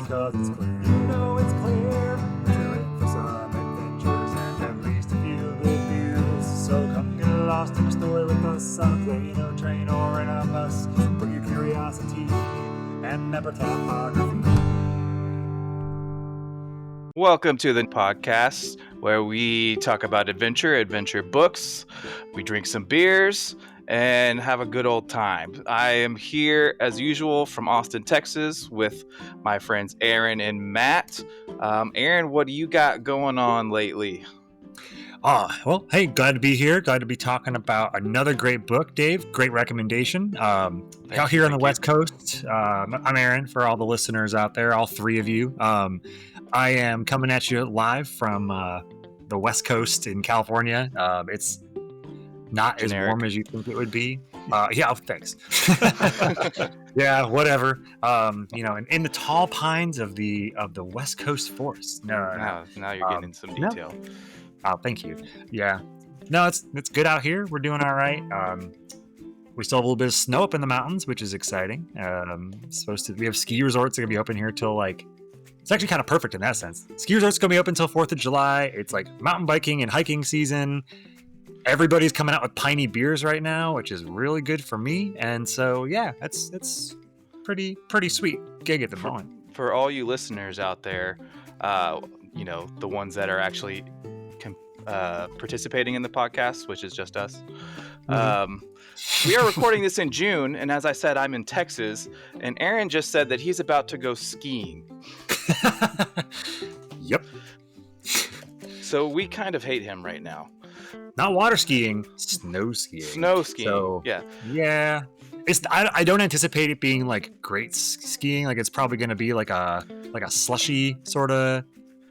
'cause it's clear. You know it's clear that you're in for some adventures and at least a few good beers. So come get lost in a story with us on a plane or train or in a bus. Bring your curiosity and never topography. Welcome to the podcast where we talk about adventure books, we drink some beers, and have a good old time. I am here as usual from Austin, Texas with my friends Aaron and Matt. Aaron, what do you got going on lately? Well, hey, glad to be here. Glad to be talking about another great book, Dave. Great recommendation. Out here on the West Coast, I'm Aaron for all the listeners out there, all three of you. I am coming at you live from the West Coast in California. It's not Generic. as warm as you think it would be. Thanks. Yeah, whatever. In the tall pines of the West Coast forest. Now you're getting into some detail. Oh, thank you. Yeah. No, it's good out here. We're doing all right. We still have a little bit of snow up in the mountains, which is exciting. We have ski resorts that are going to be open here till it's actually kind of perfect in that sense. Ski resorts going to be open until 4th of July. It's like mountain biking and hiking season. Everybody's coming out with piney beers right now, which is really good for me. And so, yeah, it's pretty sweet gig at the moment. For all you listeners out there, the ones that are actually participating in the podcast, which is just us. We are recording this in June, and as I said, I'm in Texas, and Aaron just said that he's about to go skiing. Yep. So we kind of hate him right now. Not water skiing, snow skiing. Snow skiing. So, yeah. I don't anticipate it being like great skiing. Like it's probably going to be like a slushy sort of.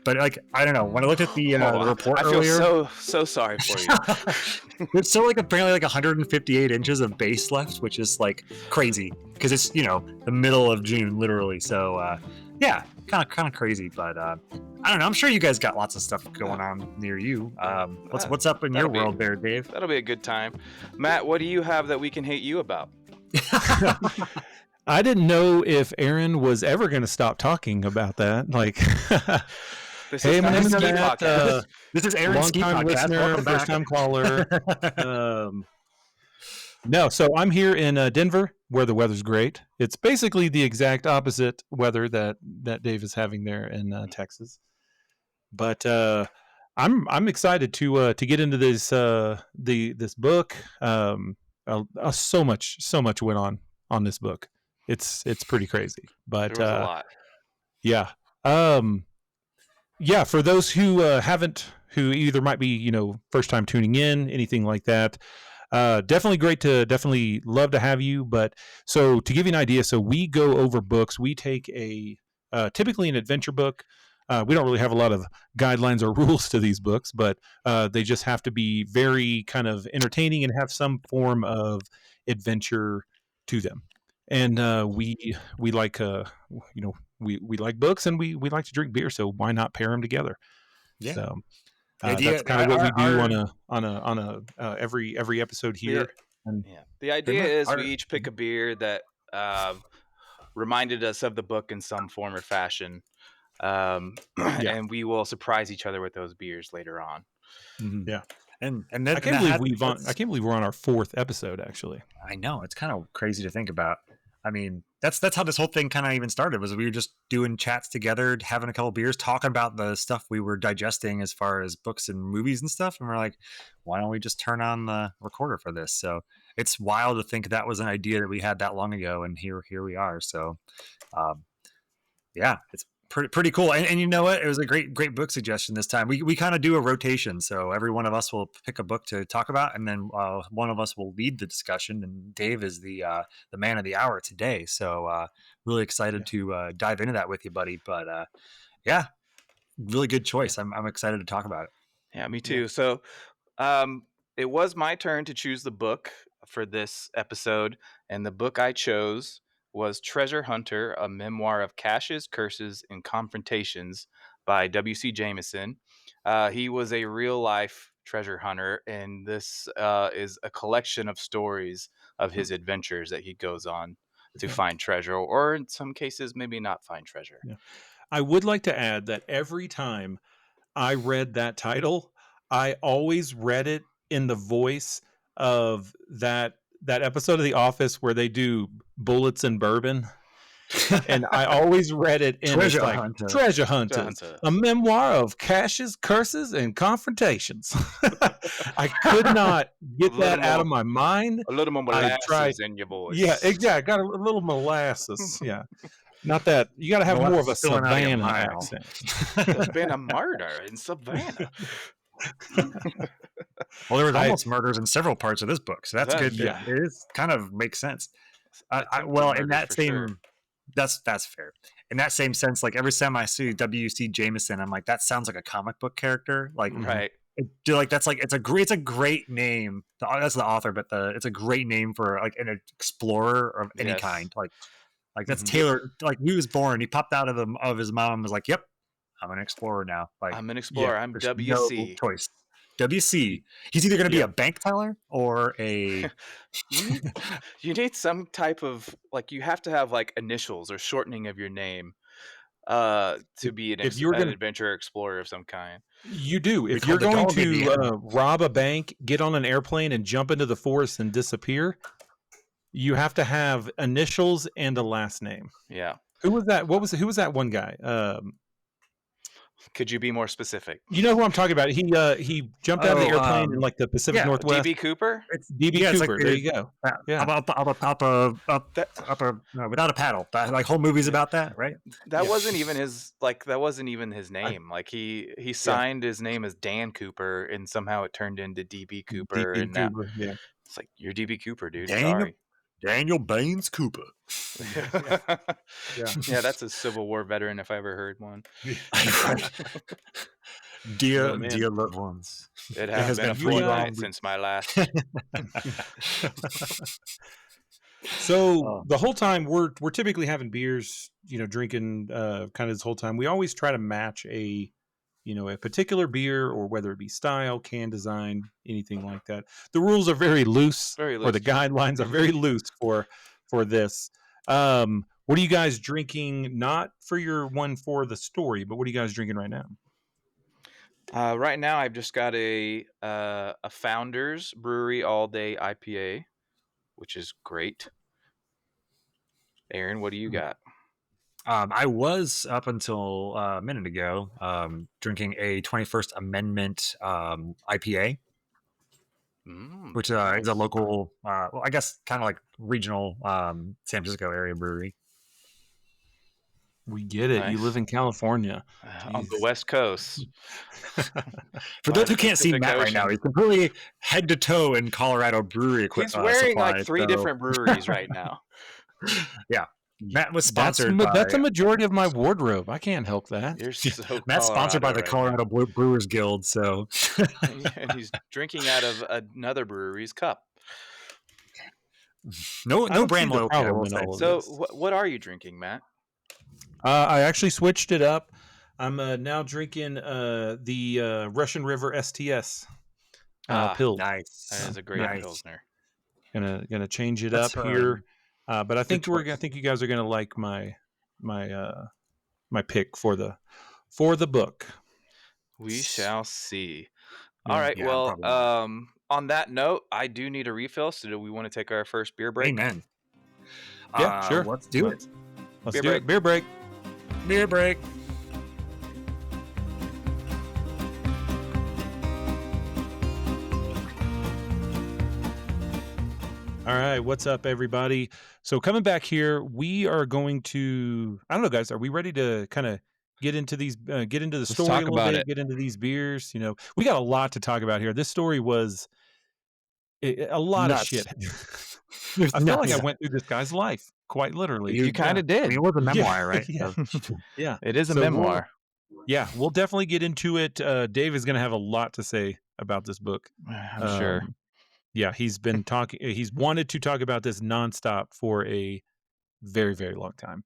But I don't know. When I looked at the report earlier, I feel so sorry for you. There's still apparently 158 inches of base left, which is crazy because it's the middle of June literally. So yeah, kind of crazy. But I don't know. I'm sure you guys got lots of stuff going on near you. What's up in your world there, Dave? That'll be a good time. Matt, what do you have that we can hate you about? I didn't know if Aaron was ever going to stop talking about that. Hey, my name is Matt. This is Aaron's ski podcast. Listener, first-time caller. No, so I'm here in Denver, where the weather's great. It's basically the exact opposite weather that Dave is having there in Texas. But I'm excited to get into this this book. So much went on this book. It's pretty crazy. But there was a lot. Yeah. Yeah, for those who who either might be, first time tuning in, anything like that, definitely love to have you. But so to give you an idea, so we go over books. We take typically an adventure book. We don't really have a lot of guidelines or rules to these books, but they just have to be very kind of entertaining and have some form of adventure to them. And we like we like books and we like to drink beer, so why not pair them together? Yeah. So that's kind of what we do on a every episode here. And the idea is we each pick a beer that reminded us of the book in some form or fashion, and we will surprise each other with those beers later on. Mm-hmm. Yeah. And I can't believe we're on our 4th episode. Actually, I know it's kind of crazy to think about. I mean, that's how this whole thing kind of even started. Was we were just doing chats together, having a couple beers, talking about the stuff we were digesting as far as books and movies and stuff. And we're like, why don't we just turn on the recorder for this? So it's wild to think that was an idea that we had that long ago, and here we are. So, yeah, it's pretty cool. And you know what? It was a great book suggestion this time. We kind of do a rotation. So every one of us will pick a book to talk about, and then one of us will lead the discussion. And Dave is the man of the hour today. So really excited to dive into that with you, buddy. But yeah, really good choice. I'm excited to talk about it. Yeah, me too. So it was my turn to choose the book for this episode, and the book I chose was Treasure Hunter, a memoir of caches, curses, and confrontations by W.C. Jameson. He was a real-life treasure hunter, and this is a collection of stories of his adventures that he goes on. to find treasure, or in some cases, maybe not find treasure. Yeah. I would like to add that every time I read that title, I always read it in the voice of that episode of The Office where they do bullets and bourbon. And I always read it in Treasure like Hunter. Treasure Hunters, a memoir of caches, curses, and confrontations. I could not get that out of my mind. A little more I tried. molasses in your voice. Yeah, exactly. Got a little molasses. Yeah. Not that you got to have more of a Spilling out of your Savannah mouth. accent. There's been a murder in Savannah. Well, there was almost murders in several parts of this book, so that's good. Yeah. It is kind of makes sense. Well, in that same, that's fair. In that same sense, like every time I see W.C. Jameson, I'm like, that sounds like a comic book character. Like, right. It's a great name. That's the author, but it's a great name for like an explorer of any kind. Like that's Taylor. Like he was born, he popped out of his mom and was like, "Yep, I'm an explorer now." Like I'm an explorer. I'm there's WC. no choice. WC. He's either going to be a bank teller or a. You need some type of like. You have to have like initials or shortening of your name, to be an adventure explorer of some kind. You do. If you're going to rob a bank, get on an airplane, and jump into the forest and disappear, you have to have initials and a last name. Yeah. Who was that? Who was that one guy? Could you be more specific? You know who I'm talking about. He jumped out of the airplane in like the Pacific Northwest. DB Cooper? It's DB Cooper. Like there you go. Yeah. Without a paddle. Like whole movies about that, right? That wasn't even his name. Like he signed his name as Dan Cooper, and somehow it turned into DB Cooper. Yeah. It's like, you're DB Cooper, dude. Daniel Baines Cooper. Yeah, that's a Civil War veteran if I ever heard one. Dear loved ones, it has been a fortnight since my last. So the whole time we're typically having beers, drinking kind of this whole time. We always try to match a particular beer, or whether it be style, can design, anything like that. The rules are very loose, or the guidelines are very loose for this. What are you guys drinking? Not for for the story, but what are you guys drinking right now? Right now, I've just got a Founders Brewery All Day IPA, which is great. Aaron, what do you got? I was up until a minute ago drinking a 21st Amendment IPA, which is a local, I guess kind of like regional San Francisco area brewery. We get it. Nice. You live in California. On the West Coast. For those who can't see Matt right now, he's completely head to toe in Colorado brewery equipment. He's wearing like three different breweries right now. Yeah. Matt was sponsored that's a majority of my wardrobe. I can't help that. You're so Matt's sponsored by the Colorado Brewers Guild, so and he's drinking out of another brewery's cup. No brand loyalty. So what are you drinking, Matt? I actually switched it up. I'm now drinking the Russian River STS Pils. Nice. That is a great Pilsner. Gonna change it up here. But I think you guys are gonna like my pick for the book. We shall see. All right. Well, on that note, I do need a refill. So do we want to take our first beer break? Amen. Yeah, sure. Let's do it. Let's do it. Beer break. Beer break. All right, what's up, everybody? So coming back here, we are going to, I don't know, guys, are we ready to kind of get into these, get into the story a little bit, get into these beers? We got a lot to talk about here. This story was a lot of shit. I feel like I went through this guy's life, quite literally. You kind of did. It was a memoir, right? Yeah. It is a memoir. We'll definitely get into it. Dave is going to have a lot to say about this book. I'm sure. Yeah, he's been talking. He's wanted to talk about this nonstop for a very, very long time.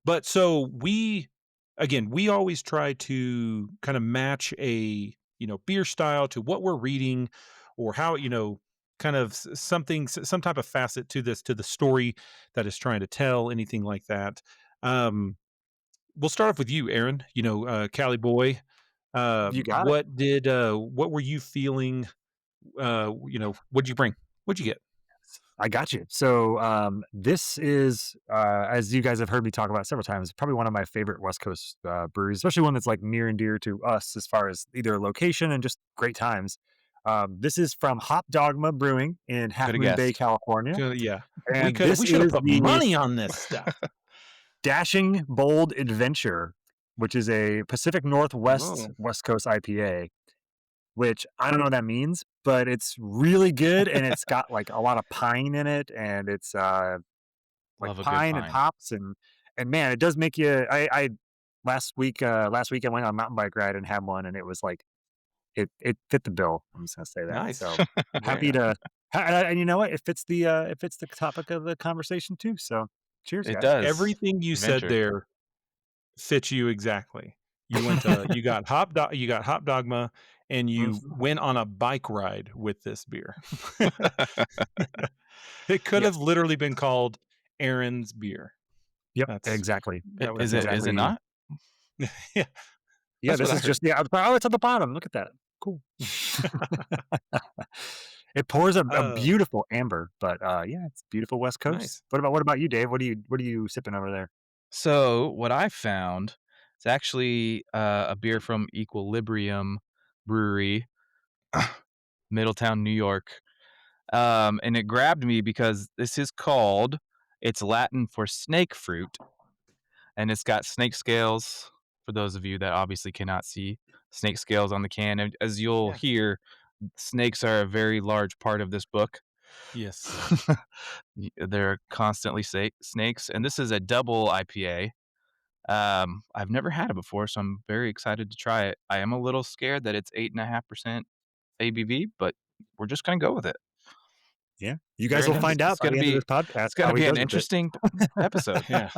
But so we always try to kind of match a beer style to what we're reading, or how kind of something, some type of facet to this, to the story that is trying to tell, anything like that. Um, we'll start off with you, Aaron. Cali boy. You got it. What were you feeling? What'd you bring? What'd you get? I got you. So this is, as you guys have heard me talk about several times, probably one of my favorite West Coast breweries, especially one that's like near and dear to us as far as either location and just great times. This is from Hop Dogma Brewing in Half Could have Moon Bay, guessed. California, Yeah, and this we should have is put the money on this stuff. Dashing Bold Adventure, which is a Pacific Northwest Whoa. West Coast IPA. Which I don't know what that means, but it's really good, and it's got like a lot of pine in it, and it's like Love a good pine and pine. hops, and man, it does make you. I last week I went on a mountain bike ride and had one, and it was like it fit the bill. I'm just gonna say that. Nice. So Very happy nice. to, and you know what? It fits the topic of the conversation too. So cheers, It guys. does. Everything you said Adventure. there fits you exactly. You got you got Hop Dogma, and you Mhm. went on a bike ride with this beer. It could Yep, have literally been called Aaron's beer. yep, That's exactly. that was Is it? Is it Exactly. not? yeah. Yeah, That's what this I is heard. just oh, it's at the bottom. Look at that. Cool. It pours a Uh, beautiful amber, but yeah, it's beautiful West Coast. nice. What about you, Dave? What are you sipping over there? So what I found is actually a beer from Equilibrium Brewery, Middletown, New York. And it grabbed me because this is called, it's Latin for snake fruit, and it's got snake scales. For those of you that obviously cannot see, snake scales on the can. And as you'll Yeah. hear, snakes are a very large part of this book. Yes. They're constantly snakes, and this is a double IPA. I've never had it before, so I'm very excited to try it. I am a little scared that it's 8.5% ABV, but we're just gonna go with it. Yeah, you guys Very will nice. find out It's by gonna the end of be this podcast it's gonna how he be an does with it. interesting episode. Yeah.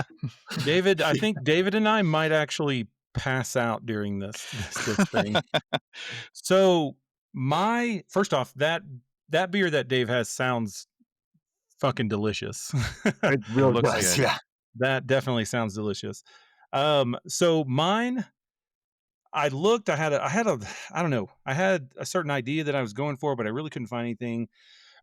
David, I think David and I might actually pass out during this thing. So my first off, that beer that Dave has sounds fucking delicious. It It really looks does. good. Yeah. That definitely sounds delicious. So mine, I looked, I don't know, I had a certain idea that I was going for, but I really couldn't find anything.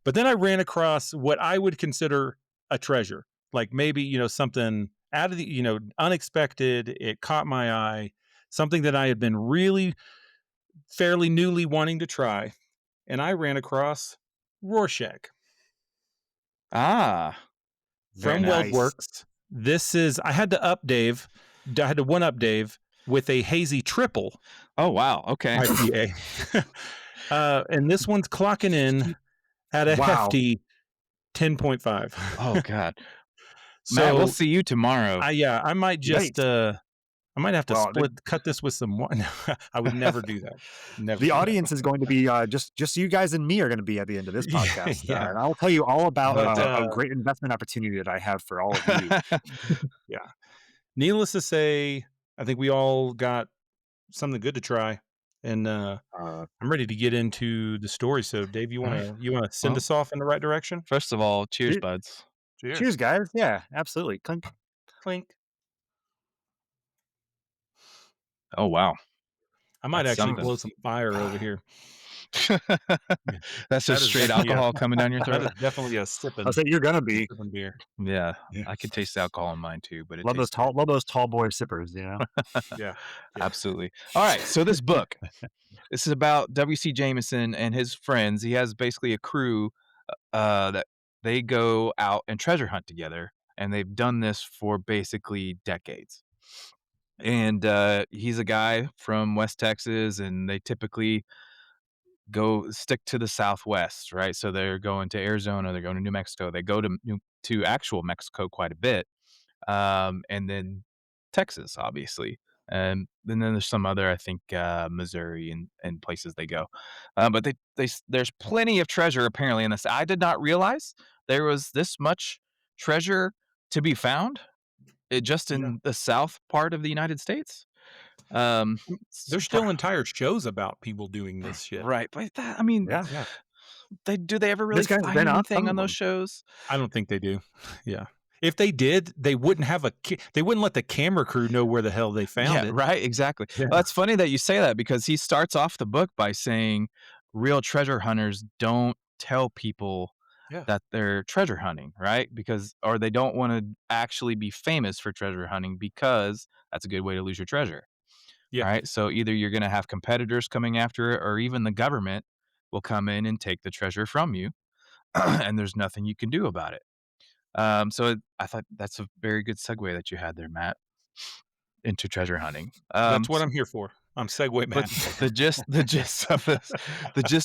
But then I ran across what I would consider a treasure, like maybe, something out of the, unexpected. It caught my eye, something that I had been really fairly newly wanting to try. And I ran across Rorschach Ah, very from nice. Nice. WeldWorks. I had to up Dave. I had to one up Dave with a hazy triple Oh, wow, okay. IPA. And this one's clocking in at a Wow. hefty 10.5. Oh, God. Matt, we'll So see you tomorrow. I might just Right. I might have to Well, cut this with some wine. I would never do that. Never the do that. audience is going to be just you guys and me are going to be at the end of this Yeah, podcast, yeah. and I'll tell you all about But, a great investment opportunity that I have for all of you. Yeah. Needless to say, I think we all got something good to try, and Uh, I'm ready to get into the story. So, Dave, you All right. wanna send Well, us off in the right direction? first of all, cheers, che- buds. cheers, guys. Yeah, absolutely. Clink. Clink. Oh, wow. I might That's actually something. blow some fire over here. Yeah. That's That just is straight definitely alcohol coming down your that throat. is definitely a sipping I'll say you're gonna be. beer. Yeah, Yeah. I can taste the alcohol in mine too, but it Love tastes good. those tall boy sippers. You know. Yeah. Absolutely. All right, so this book, this is about W.C. Jameson and his friends. He has basically a crew that they go out and treasure hunt together, and they've done this for basically decades. And he's a guy from West Texas, and they typically go stick to the Southwest, right? So they're going to Arizona, they're going to New Mexico, they go to actual Mexico quite a bit, and then Texas, obviously. And then there's some other, I think, Missouri and places they go. But there's plenty of treasure apparently in this. I did not realize there was this much treasure to be found just Yeah. in the south part of the United States. There's still entire shows about people doing this shit. Right, but I mean, Yeah. Yeah. do they ever really This guy's find been on anything some on of those them. shows? I don't think they do. Yeah. If they did, they wouldn't have they wouldn't let the camera crew know where the hell they found Yeah, it. right, exactly. Yeah. Well, it's funny that you say that because he starts off the book by saying real treasure hunters don't tell people Yeah. that they're treasure hunting, right? Because or they don't wanna actually be famous for treasure hunting because that's a good way to lose your treasure, Yeah. right? So either you're gonna have competitors coming after it or even the government will come in and take the treasure from you, and there's nothing you can do about it. I thought that's a very good segue that you had there, Matt, into treasure hunting. That's what I'm here for. I'm Segway But man. the gist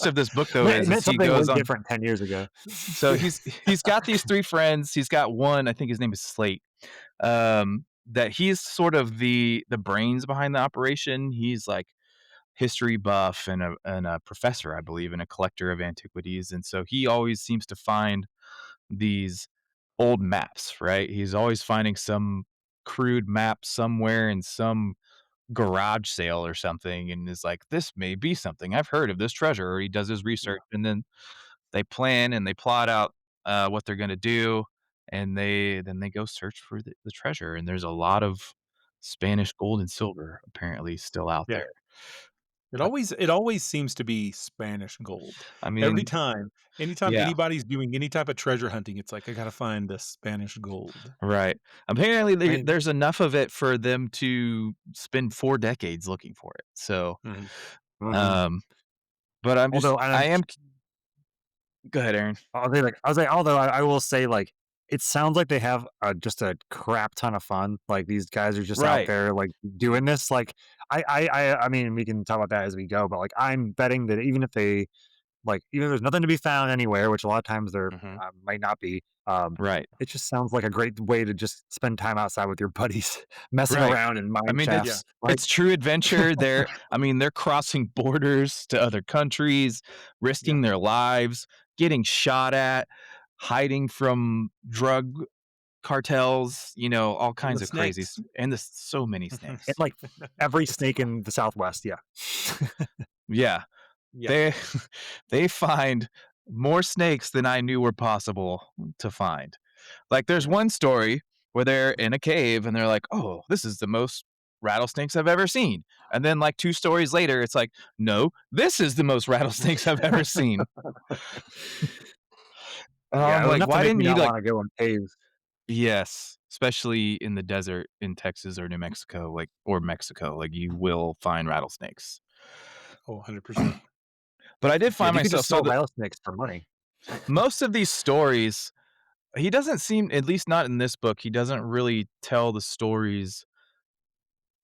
of this book though It is meant he something way goes on. different 10 years ago. So he's got these 3 friends. He's got one, I think his name is Slate. That he's sort of the brains behind the operation. He's like history buff and a professor, I believe, and a collector of antiquities. And so he always seems to find these old maps, right? He's always finding some crude map somewhere in some garage sale or something and is like, "This may be something. I've heard of this treasure," or he does his research, and then they plan and they plot out, what they're gonna do, and they go search for the treasure, and there's a lot of Spanish gold and silver apparently still out Yeah. there. I It always seems to be Spanish gold. I Every mean, time. Anytime yeah, anybody's doing any type of treasure hunting, it's like, "I gotta find the Spanish gold." right. Apparently, I mean, there's enough of it for them to spend 4 decades looking for it, so, Mhm. mhm. um, but Although, and I I'm am go ahead, Aaron. I was like, although I will say, like, it sounds like they have just a crap ton of fun. Like these guys are just out Right. there like doing this. Like, I mean, we can talk about that as we go, but like, I'm betting that even if they like, even if there's nothing to be found anywhere, which a lot of times there Mhm. might not be, Right. it just sounds like a great way to just spend time outside with your buddies, messing Right. around in I mine mean, Yeah. shafts. Like, it's true adventure. They're crossing borders to other countries, Yeah. risking their lives, getting shot at, hiding from drug cartels, all And the kinds of crazy snakes. and there's so many and snakes. like every snake in the Southwest, yeah. Yeah. Yeah. They they find more snakes than I knew were possible to find. Like, there's Yeah. one story where they're in a cave and they're like, "Oh, this is the most rattlesnakes I've ever seen." And then, like, 2 stories later, it's like, "No, this is the most rattlesnakes I've ever seen." And I'm Yeah, like, enough to "Why make didn't me you, not like?" wanna go in caves. Yes, especially in the desert in Texas or New Mexico, or Mexico, like, you will find rattlesnakes. Oh, 100%. But I did Yeah, find you could myself just sell so rattlesnakes for money. most of these stories, he doesn't seem, at least not in this book, he doesn't really tell the stories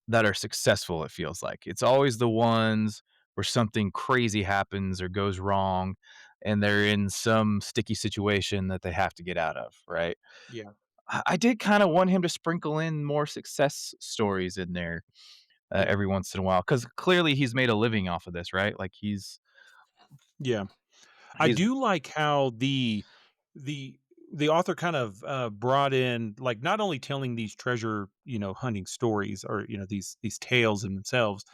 that are successful, it feels like. It's always the ones where something crazy happens or goes wrong, and they're in some sticky situation that they have to get out of, right? Yeah. I did kinda want him to sprinkle in more success stories in there, Yeah. every once in a while, because clearly he's made a living off of this, right? Like, Yeah. I he's do like how the the author kind of brought in like not only telling these treasure hunting stories or these tales in themselves,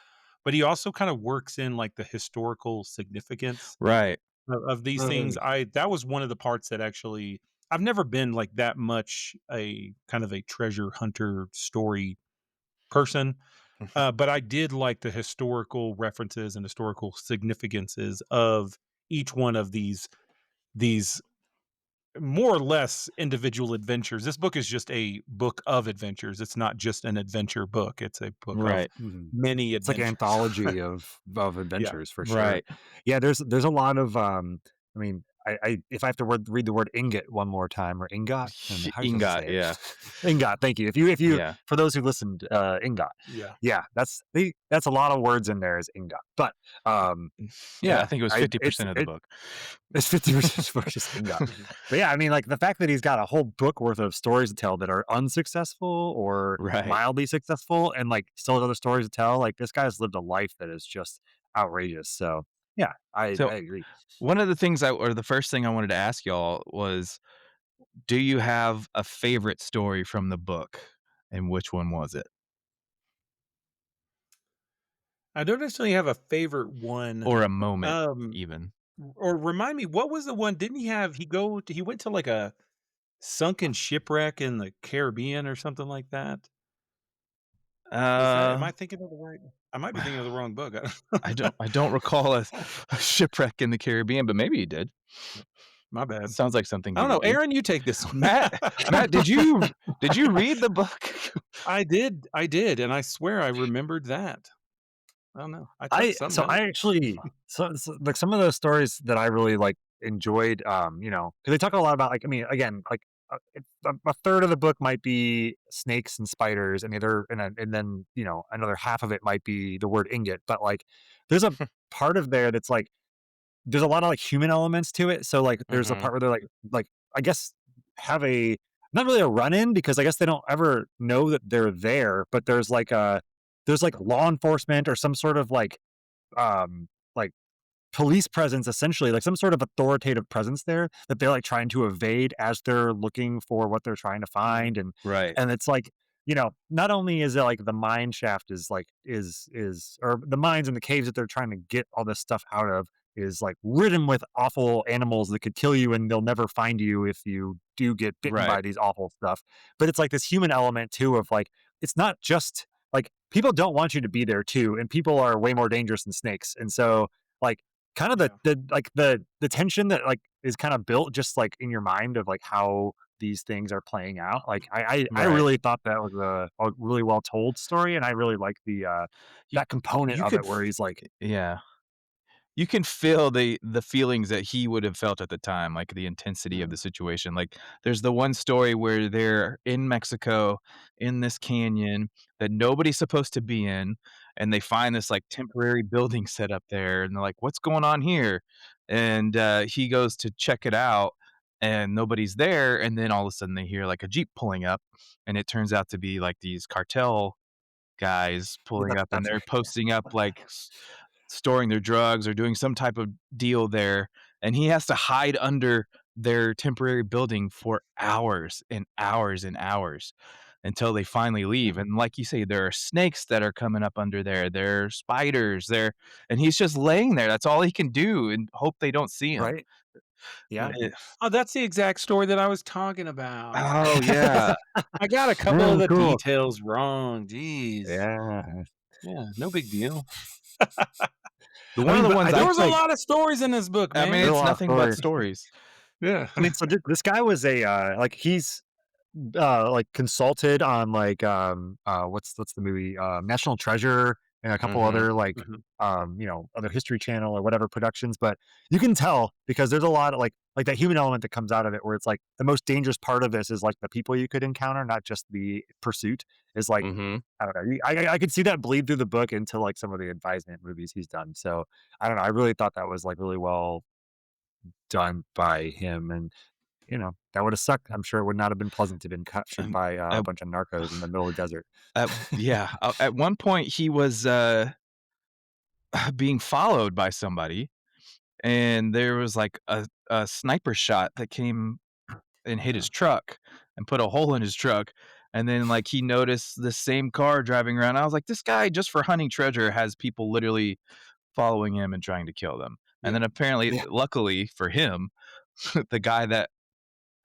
but he also kind of works in like the historical significance right. of these things. Mhm. I That was one of the parts that actually I've never been like that much a kind of a treasure hunter story person, Mhm. but I did like the historical references and historical significances of each one of these more or less individual adventures. This book is just a book of adventures. It's not just an adventure book. It's a book of Right. Mhm. many It's like an adventures. anthology of Yeah. adventures for sure. Right. Yeah, there's a lot of, I mean, I if I have to read the word ingot one more time or ingot, I don't know, how are you supposed to Ingot, say it? yeah. Ingot, thank you. If you Yeah. for those who listened, ingot. Yeah. Yeah, that's a lot of words in there is ingot. But, Yeah, I yeah, think it was I 50% of the book. it's 50% versus ingot. Mhm. But yeah, I mean, like the fact that he's got a whole book worth of stories to tell that are unsuccessful or Right. mildly successful and like still has other stories to tell, like this guy's lived a life that is just outrageous. So yeah, I So, agree. one of the things or the first thing I wanted to ask y'all was, do you have a favorite story from the book, and which one was it? I don't necessarily have a favorite one. Or a moment Um, even? or remind me, what was the one? Didn't he went to like a sunken shipwreck in the Caribbean or something like that? Was that? Am Uh, I thinking of the right? I might be thinking of the wrong book. I don't recall a shipwreck in the Caribbean, but maybe you did. My bad. Sounds like something I you don't know. would read. Aaron, you take this one. Matt, did you read the book? I did, and I swear I remembered that. I don't know. I took some note. I actually like some of those stories that I really like enjoyed. Because they talk a lot about like I mean again like a third of the book might be snakes and spiders, and and then another half of it might be the word ingot. But like there's a part of there that's like there's a lot of like human elements to it. So like there's a Mhm. part where they're like I guess have a not really a run in because I guess they don't ever know that they're there, but there's like law enforcement or some sort of like police presence essentially, like some sort of authoritative presence there that they're like trying to evade as they're looking for what they're trying to find. Right. And it's like, not only is it like the mine shaft is like is or the mines and the caves that they're trying to get all this stuff out of is like ridden with awful animals that could kill you and they'll never find you if you do get bitten Right. by these awful stuff. But it's like this human element too of like it's not just like people don't want you to be there too, and people are way more dangerous than snakes. And so like kind of Yeah. the tension that like is kind of built just like in your mind of like how these things are playing out. Like I Right. really thought that was a really well told story, and I really like the You that component you of could it where he's like, yeah. You can feel the feelings that he would have felt at the time, like the intensity of "Mm, the situation. Like, there's the one story where they're in Mexico, in this canyon that nobody's supposed to be in, and they find this, like, temporary building set up there, and they're like, "What's going on here?" And, he goes to check it out, and nobody's there, and then all of a sudden they hear, like, a Jeep pulling up, and it turns out to be, like, these cartel guys yeah, pulling up, and that's they're right." posting up, like, storing their drugs or doing some type of deal there, and he has to hide under their temporary building for hours and hours and hours until they finally leave, and like you say, there are snakes that are coming up under there are spiders there, and he's just laying there, that's all he can do and hope they don't see him. Right? Yeah. Eh Oh, that's the exact story that I was talking about. Oh, yeah. I got a couple of Oh, the cool. details wrong. Jeez. Yeah. Yeah, no big deal. The I one of mean, the but ones There I was a like lot of stories in this book, I mean, man. there's a it's lot of nothing but stories. stories. Yeah. I mean, so this guy was a like he's like consulted on like what's the movie National Treasure and a couple Mhm. other like Mhm. other History Channel or whatever productions, but you can tell because there's a lot of like that human element that comes out of it where it's like the most dangerous part of this is like the people you could encounter, not just the pursuit. Is like Mhm. I don't know. I could see that bleed through the book into like some of the advisement movies he's done. So I don't know. I really thought that was like really well done by him, and that would have sucked. I'm sure it would not have been pleasant to have been captured Um, by a at bunch of narcos in the middle of the desert. yeah, at one point, he was, being followed by somebody, and there was, like, a sniper shot that came and hit Yeah. his truck and put a hole in his truck, and then, like, he noticed the same car driving around. I was like, "This guy, just for hunting treasure, has people literally following him and trying to kill them." And Yeah. then apparently, Yeah. luckily for him, the guy that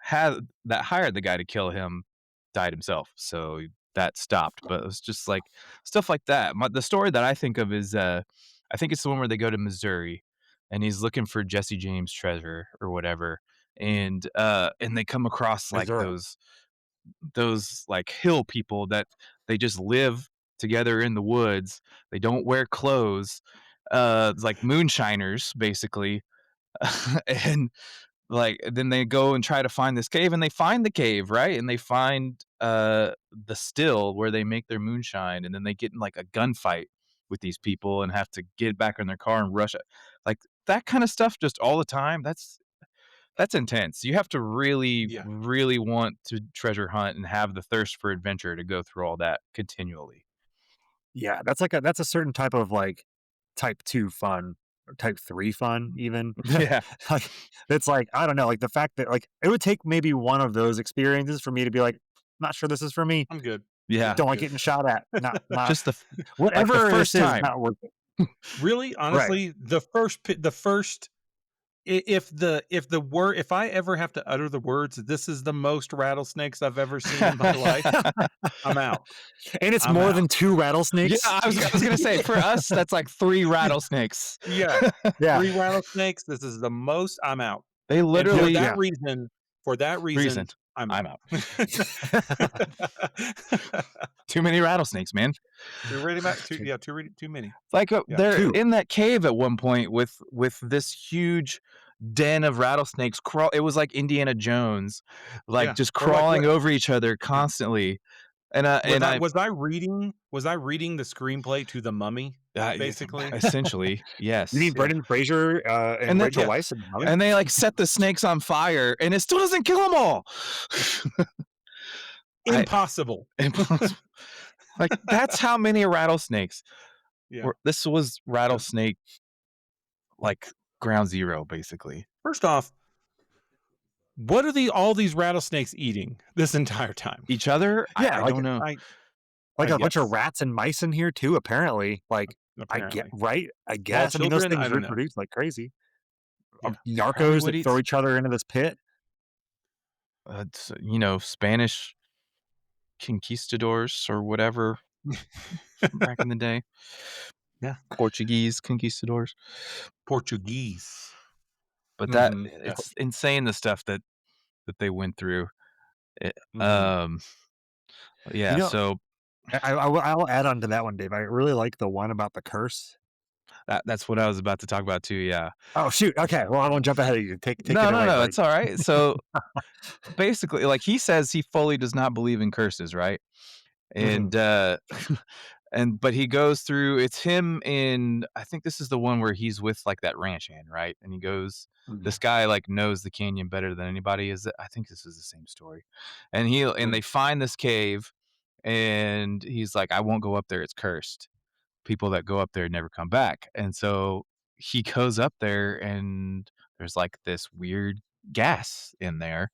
hired the guy to kill him died himself, so that stopped, but it was just, like, stuff like that. The story that I think of is, I think it's the one where they go to Missouri, and he's looking for Jesse James' treasure or whatever, and they come across, like, Missouri. those, like, hill people that they just live together in the woods. They don't wear clothes, it's like moonshiners, basically, and like, then they go and try to find this cave, and they find the cave, right? And they find, the still where they make their moonshine, and then they get in, like, a gunfight with these people and have to get back in their car and rush it. Like, that kinda stuff just all the time, that's intense. You have to really, Yeah. really want to treasure hunt and have the thirst for adventure to go through all that continually. Yeah, that's a certain type of like type 2 fun or type 3 fun even. Yeah. Like it's like I don't know, like the fact that like it would take maybe one of those experiences for me to be like, not sure this is for me. I'm good. Like, Yeah. don't like Good. getting shot at. Not Just like, the whatever this first is time. not worth it. Really, Right. honestly, the first if I ever have to utter the words, "This is the most rattlesnakes I've ever seen in my life," I'm out. And it's I'm more out. than 2 Yeah, rattlesnakes. I was gonna say for us that's like 3 rattlesnakes. Yeah, Yeah. 3 rattlesnakes. This is the most. I'm out. They And for literally that Yeah. reason, reason. I'm I'm out. out. Too many rattlesnakes, man. Too ready about too yeah, too many. Like Yeah. they're 2. in that cave at one point with this huge den of rattlesnakes. It was like Indiana Jones, like Yeah. just Or like crawling what over each other constantly. And I was I reading the screenplay to The Mummy, basically? essentially You mean yes. Yeah. Brendan Fraser, and And then Rachel Yeah. Weisz in The Mummy? and they like set the snakes on fire, and it still doesn't kill them all. I Impossible. like that's how many rattlesnakes. Yeah. This was rattlesnake like ground zero, basically. First off, what are all these rattlesnakes eating this entire time? Each other, Yeah, I like don't know. like I a bunch of guess, rats and mice in here too, apparently. Like, I get apparently. right? I Small guess. I mean, those children, I things don't know. reproduce like crazy. Yeah. Probably Narcos would that eat throw each other into this pit. Spanish conquistadors or whatever from back in the day. Yeah. Portuguese conquistadors. Portuguese. But Mhm. Yeah. it's insane the stuff that they went through. It, Mhm. You yeah, know, so I'll add on to that one, Dave. I really like the one about the curse. that's what I was about to talk about too, yeah. Oh shoot. Okay. Well, I won't jump ahead of you. Take it No, away, buddy. it's all right. So basically, like he says he fully does not believe in curses, right? Mhm. And but he goes through it's him in I think this is the one where he's with like that ranch hand, right? And he goes this guy like knows the canyon better than anybody is I think this is the same story. And they find this cave and he's like I won't go up there, it's cursed. People that go up there never come back. And so he goes up there and there's like this weird gas in there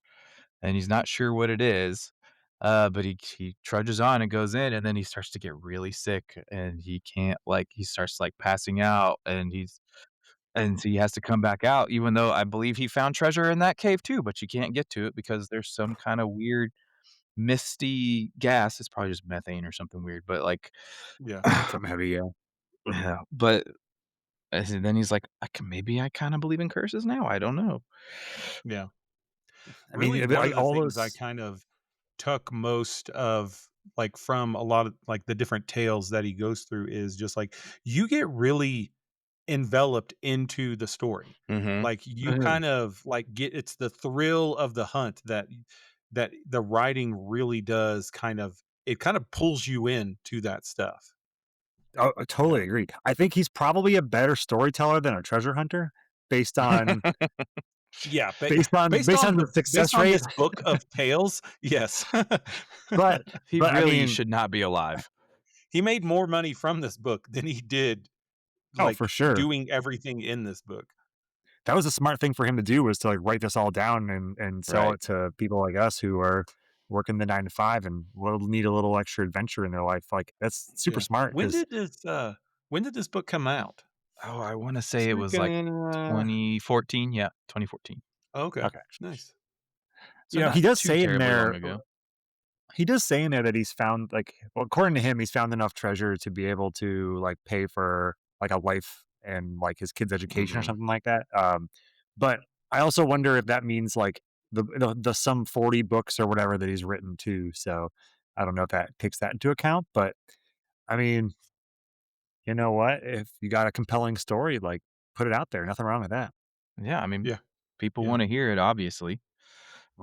and he's not sure what it is. But he trudges on and goes in, and then he starts to get really sick, and he can't like he starts like passing out, and so he has to come back out, even though I believe he found treasure in that cave too, but you can't get to it because there's some kind of weird misty gas. It's probably just methane or something weird, but like, Yeah. Something heavy. Yeah. yeah. But then he's like, maybe I kind of believe in curses now. I don't know. Yeah. I mean, Really, one like of the all things I those. kind of took most of like from a lot of like the different tales that he goes through is just like you get really enveloped into the story. Mm-hmm. Like you Mhm. kind of like get it's the thrill of the hunt that the writing really does it kind of pulls you in to that stuff. Oh, I Yeah. totally agree. I think he's probably a better storyteller than a treasure hunter, based on Yeah, based on the based success on rate. this book of tales, yes. But He but I really mean, should not be alive. He made more money from this book than he did oh, for like sure. doing everything in this book. That was a smart thing for him to do, was to like write this all down and sell Right. it to people like us who are working the 9 to 5 and will need a little extra adventure in their life. Like that's super Yeah. smart because When did this book come out? Oh, I want to say it was like freaking 2014. Yeah, 2014. Okay. okay. Nice. So He not does too say in terribly long there ago. that he's found like, well, according to him, he's found enough treasure to be able to like pay for like a life and like his kids' education or Mhm. something like that. But I also wonder if that means like the some 40 books or whatever that he's written too. So I don't know if that takes that into account. But I mean, you know what? If you got a compelling story, like put it out there. Nothing wrong with that. Yeah, I mean, Yeah. people Yeah. want to hear it, obviously.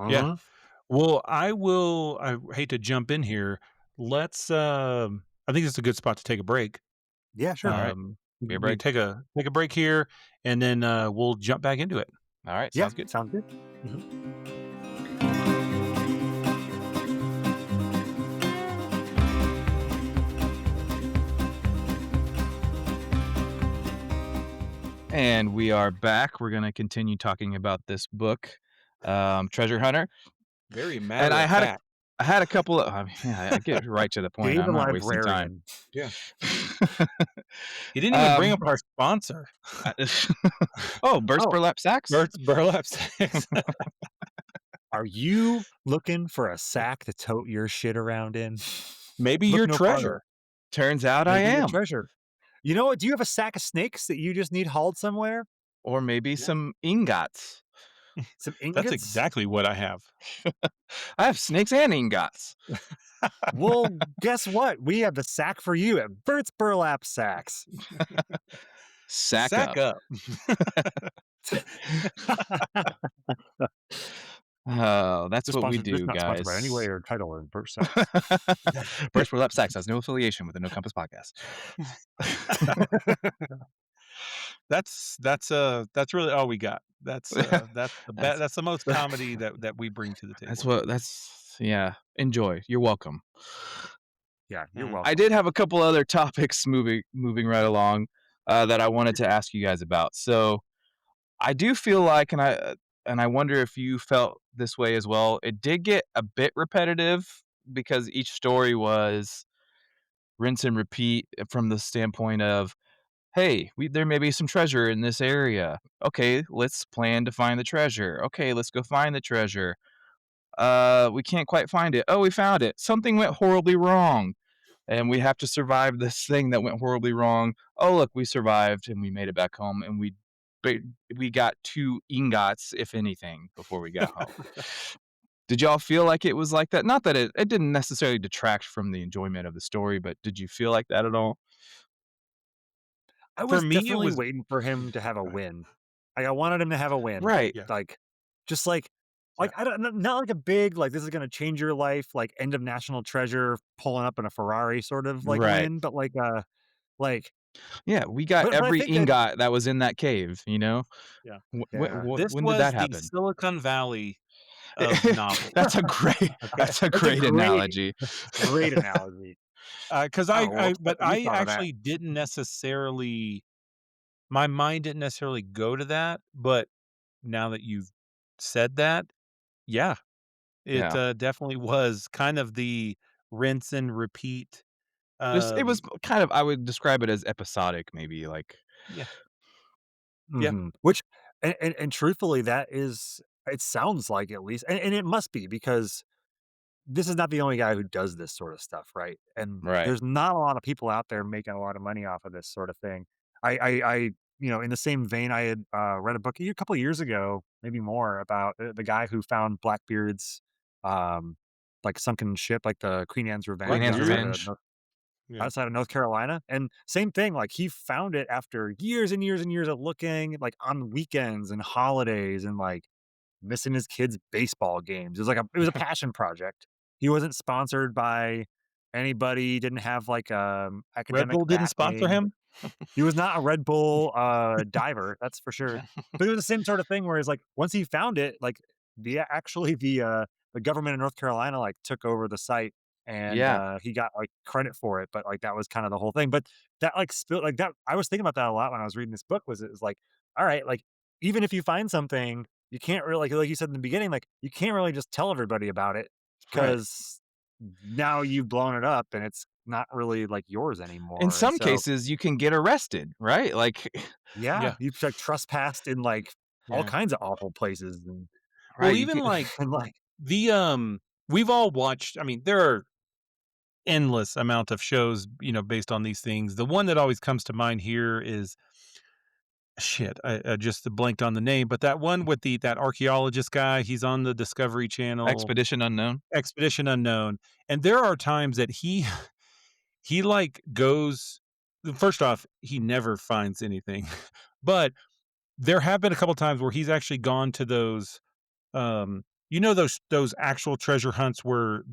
Yeah. Mhm. Well, I hate to jump in here. Let's I think it's a good spot to take a break. Yeah, sure. All right. We Beer we break. take a break here and then we'll jump back into it. All right. Yeah, Sounds good. sounds good. And we are back. We're going to continue talking about this book, Treasure Hunter. Very And matter of fact. I had a couple of. I mean, yeah, I get right to the point. Dave the I'm not wasting time. librarian. Yeah. He didn't even bring um, up our sponsor, oh, burst Oh, burlap sacks. Burlap Sacks. are you looking for a sack to tote your shit around in? Maybe Look your no farther. treasure. Turns out I Maybe your am, treasure. You know what? Do you have a sack of snakes that you just need hauled somewhere? or maybe Yeah. some ingots. Some That's ingots? exactly what I have. I have snakes and ingots. Well, guess what? We have the sack for you at Bert's Burlap Sacks. Sack up. Oh, that's what we do, Not sponsored by any way guys. or title in Bert's Sacks. Burst burlap sacks has no affiliation with the No Compass podcast. That's really all we got. That's That's that's the most comedy that we bring to the table. yeah. Enjoy. You're welcome. Yeah, you're Mm. welcome. I did have a couple other topics moving right along that I wanted to ask you guys about. So I do feel like, and I wonder if you felt this way as well. It did get a bit repetitive because each story was rinse and repeat from the standpoint of, hey, there may be some treasure in this area. Okay, let's plan to find the treasure. Okay, let's go find the treasure. We can't quite find it. Oh, we found it. Something went horribly wrong, and we have to survive this thing that went horribly wrong. Oh, look, we survived and we made it back home, and ba- we got 2 ingots, if anything, before we got home. Did y'all feel like it was like that? Not that it didn't necessarily detract from the enjoyment of the story, but did you feel like that at all? I For was me, it definitely was waiting for him to have a go ahead. win. Like, I wanted him to have a win. Right. Yeah. Like, just like Yeah. I don't not like a big, like, this is gonna change your life, like, end of national treasure, pulling up in a Ferrari sort of, like, Right. win, but, like Yeah, we got but I every think that ingot that was in that cave, you know? Yeah. yeah. This When did was that the happen? Silicon Valley of novels. That's a great Okay. that's a That's a great analogy. great analogy. Because Oh, well, but you I thought of that. actually didn't necessarily, my mind didn't necessarily go to that. But now that you've said that, yeah, it Yeah. definitely was kind of the rinse and repeat. It was Um, kind of, I would describe it as episodic, maybe, like yeah, yeah, Mhm. Which and truthfully, that is it sounds like at least and it must be because this is not the only guy who does this sort of stuff, right? And right. there's not a lot of people out there making a lot of money off of this sort of thing. I in the same vein, I had read a book a couple of years ago, maybe more, about the guy who found Blackbeard's um, like sunken ship, like the Queen Anne's Queen Revenge Anne's Blackbeard. Revenge. Yeah. outside of North Carolina. And same thing, like he found it after years and years and years of looking, like on weekends and holidays and like missing his kids' baseball games. It was a passion project. He wasn't sponsored by anybody, didn't have like Red academic Bull didn't sponsor backing. him. He was not a Red Bull diver, that's for sure. But it was the same sort of thing where it's like once he found it, like the government of North Carolina like took over the site and Yeah. he got like credit for it, but like that was kind of the whole thing. But that like spill like that I was thinking about that a lot when I was reading this book was it was like, all right, like even if you find something, you can't really like you said in the beginning, like you can't really just tell everybody about it Right. because now you've blown it up and it's not really like yours In anymore. And some so cases, you can get arrested, right? Like, yeah, Yeah, you've like trespassed in like all yeah. kinds of awful places and Well, right? You even can, like and like the we've all watched. I mean, there are endless amount of shows, based on these things. The one that always comes to mind here is shit. I just blanked on the name, but that one with that archaeologist guy. He's on the Discovery Channel, Expedition Unknown. Expedition Unknown, and there are times that he like goes. First off, he never finds anything, but there have been a couple times where he's actually gone to those, those actual treasure hunts where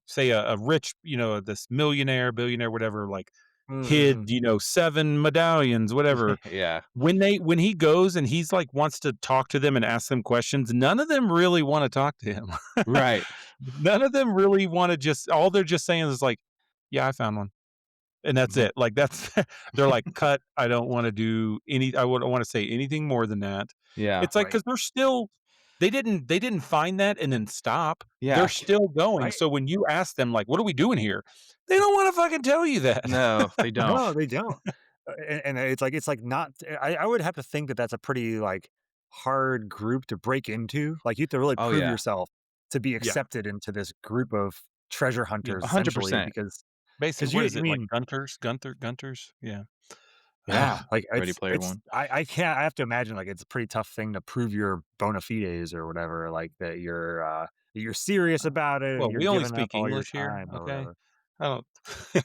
say a rich, this millionaire, billionaire, whatever, like mhm. hid, 7 medallions, whatever. Yeah. When he goes and he's like wants to talk to them and ask them questions, none of them really want to talk to him. Right. None of them really want to all they're just saying is like, yeah, I found one. And that's it. Like that's they're like, cut. I don't want to say anything more than that. Yeah. It's like Right. because they're still they didn't find that and then stop. Yeah. They're still going. Right? So when you ask them like, "What are we doing here?" They don't want to fucking tell you that. No, they don't. No, they don't. And it's like not. I would have to think that that's a pretty like hard group to break into. Like you have to really Oh prove yeah. yourself to be Yeah. accepted into this group of treasure Yeah. hunters, essentially, 100%. Basically, because what you, is I it like? mean, Gunters? Yeah. yeah, like Ready Player it's One. I can't. I have to imagine like it's a pretty tough thing to prove your bona fides or whatever. Like that you're serious about it and Well, you're we only giving up speak all your English here, time or okay? whatever. I don't.